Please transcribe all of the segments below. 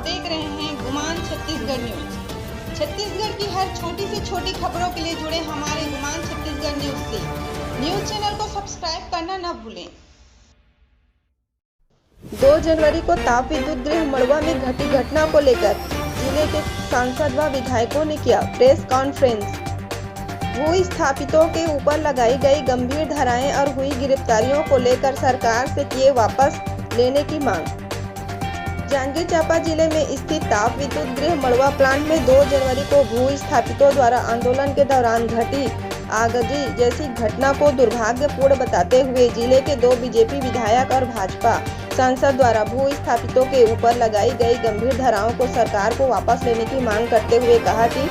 देख रहे हैं गुमान छत्तीसगढ़ न्यूज। छत्तीसगढ़ की हर छोटी से छोटी खबरों के लिए जुड़े हमारे गुमान छत्तीसगढ़ न्यूज से। न्यूज चैनल को सब्सक्राइब करना न भूलें। 2 जनवरी को ताप विद्युत गृह मड़वा में घटी घटना को लेकर जिले के सांसद व विधायकों ने किया प्रेस कॉन्फ्रेंस। भूस्थापितों के ऊपर लगाई गई गंभीर धाराएं और हुई गिरफ्तारियों को लेकर सरकार से किए वापस लेने की मांग। जांजगीर चांपा जिले में स्थित ताप विद्युत गृह मड़वा प्लांट में 2 जनवरी को भूस्थापितों द्वारा आंदोलन के दौरान घटी आगजनी जैसी घटना को दुर्भाग्यपूर्ण बताते हुए जिले के 2 बीजेपी विधायक और भाजपा सांसद द्वारा भूस्थापितों के ऊपर लगाई गई गंभीर धाराओं को सरकार को वापस लेने की मांग करते हुए कहा कि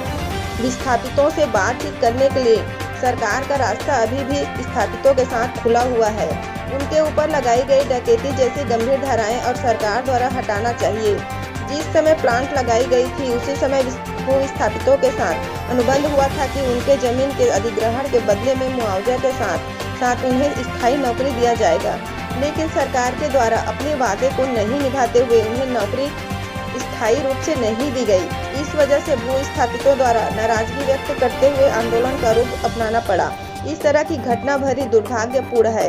विस्थापितों से बातचीत करने के लिए सरकार का रास्ता अभी भी विस्थापितों के साथ खुला हुआ है। उनके ऊपर लगाई गई डकैती जैसी गंभीर धाराएं और सरकार द्वारा हटाना चाहिए। जिस समय प्लांट लगाई गई थी उसी समय विस्थापितों के साथ अनुबंध हुआ था कि उनके जमीन के अधिग्रहण के बदले में मुआवजा के साथ उन्हें स्थायी नौकरी दिया जाएगा, लेकिन सरकार के द्वारा अपने वादे को नहीं निभाते हुए उन्हें नौकरी स्थायी रूप से नहीं दी गई। इस वजह से भूस्थापितों द्वारा नाराजगी व्यक्त करते हुए आंदोलन का रूप अपनाना पड़ा। इस तरह की घटना भरी दुर्भाग्यपूर्ण है।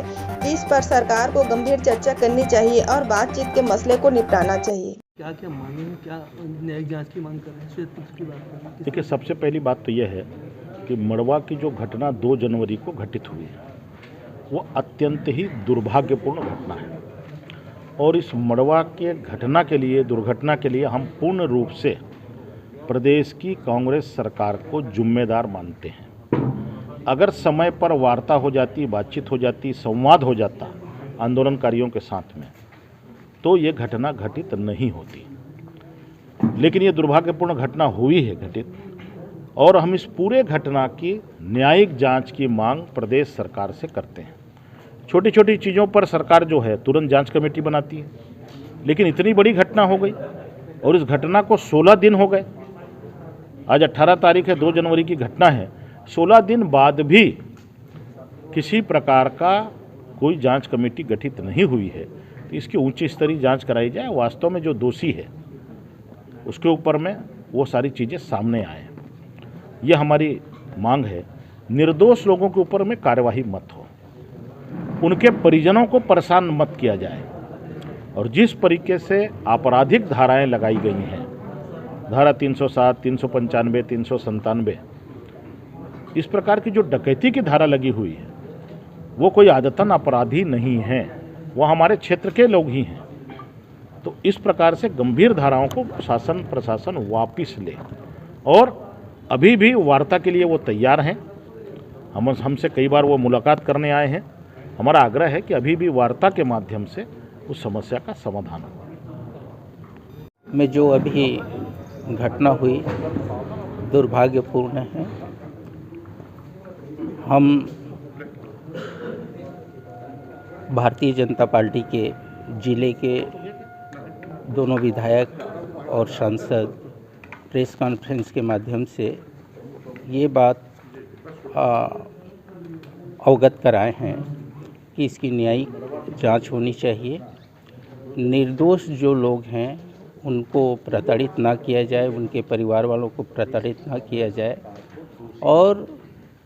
इस पर सरकार को गंभीर चर्चा करनी चाहिए और बातचीत के मसले को निपटाना चाहिए। क्या मांगे, क्या न्यायिक जांच की मांग कर रहे हैं, श्वेत पत्र की बात कर रहे हैं? देखिए, सबसे पहली बात तो यह है कि मड़वा की जो घटना 2 जनवरी को घटित हुई है वो अत्यंत ही दुर्भाग्यपूर्ण घटना है और इस मड़वा के घटना के लिए, दुर्घटना के लिए हम पूर्ण रूप से प्रदेश की कांग्रेस सरकार को जिम्मेदार मानते हैं। अगर समय पर वार्ता हो जाती, बातचीत हो जाती, संवाद हो जाता आंदोलनकारियों के साथ में, तो ये घटना घटित नहीं होती। लेकिन ये दुर्भाग्यपूर्ण घटना हुई है घटित, और हम इस पूरे घटना की न्यायिक जांच की मांग प्रदेश सरकार से करते हैं। छोटी छोटी चीज़ों पर सरकार जो है तुरंत जांच कमेटी बनाती है, लेकिन इतनी बड़ी घटना हो गई और इस घटना को 16 दिन हो गए। आज 18 तारीख है, 2 जनवरी की घटना है। 16 दिन बाद भी किसी प्रकार का कोई जांच कमेटी गठित नहीं हुई है, तो इसकी उच्च स्तरीय जांच कराई जाए। वास्तव में जो दोषी है उसके ऊपर में वो सारी चीज़ें सामने आए। ये हमारी मांग है। निर्दोष लोगों के ऊपर में कार्यवाही मत हो, उनके परिजनों को परेशान मत किया जाए। और जिस तरीके से आपराधिक धाराएं लगाई गई हैं, धारा 307, 395, 397, इस प्रकार की जो डकैती की धारा लगी हुई है वो कोई आदतन अपराधी नहीं है, वो हमारे क्षेत्र के लोग ही हैं। तो इस प्रकार से गंभीर धाराओं को शासन प्रशासन वापस ले, और अभी भी वार्ता के लिए वो तैयार हैं। हमसे कई बार वो मुलाकात करने आए हैं। हमारा आग्रह है कि अभी भी वार्ता के माध्यम से उस समस्या का समाधान हो। में जो अभी घटना हुई दुर्भाग्यपूर्ण है। हम भारतीय जनता पार्टी के जिले के दोनों विधायक और सांसद प्रेस कॉन्फ्रेंस के माध्यम से ये बात अवगत कराए हैं कि इसकी न्यायिक जांच होनी चाहिए। निर्दोष जो लोग हैं उनको प्रताड़ित ना किया जाए, उनके परिवार वालों को प्रताड़ित ना किया जाए, और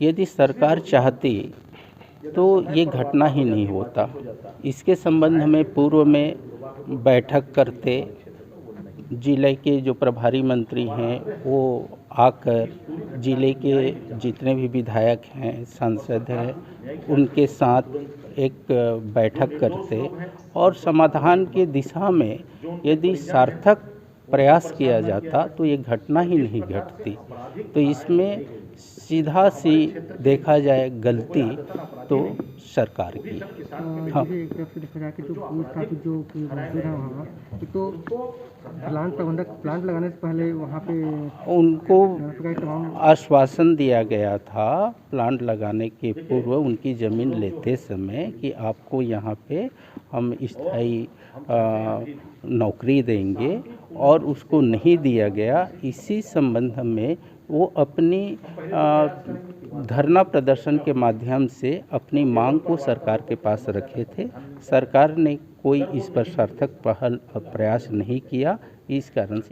यदि सरकार चाहती तो ये घटना ही नहीं होता। इसके संबंध में पूर्व में बैठक करते जिले के जो प्रभारी मंत्री हैं वो आकर जिले के जितने भी विधायक हैं, सांसद हैं, उनके साथ एक बैठक करते और समाधान के दिशा में यदि सार्थक प्रयास किया जाता तो ये घटना ही नहीं घटती। तो इसमें सीधा सी देखा जाए गलती तो सरकार की। हाँ, एक तरफ से देखा जाए कि जो भूस्थापित जो मजदूर हैं वहाँ तो प्लांट लगाने से पहले वहाँ पे उनको आश्वासन दिया गया था प्लांट लगाने के पूर्व उनकी ज़मीन लेते समय कि आपको यहाँ पे हम स्थायी नौकरी देंगे, और उसको नहीं दिया गया। इसी संबंध में वो अपनी धरना प्रदर्शन के माध्यम से अपनी मांग को सरकार के पास रखे थे। सरकार ने कोई इस पर सार्थक पहल प्रयास नहीं किया। इस कारण से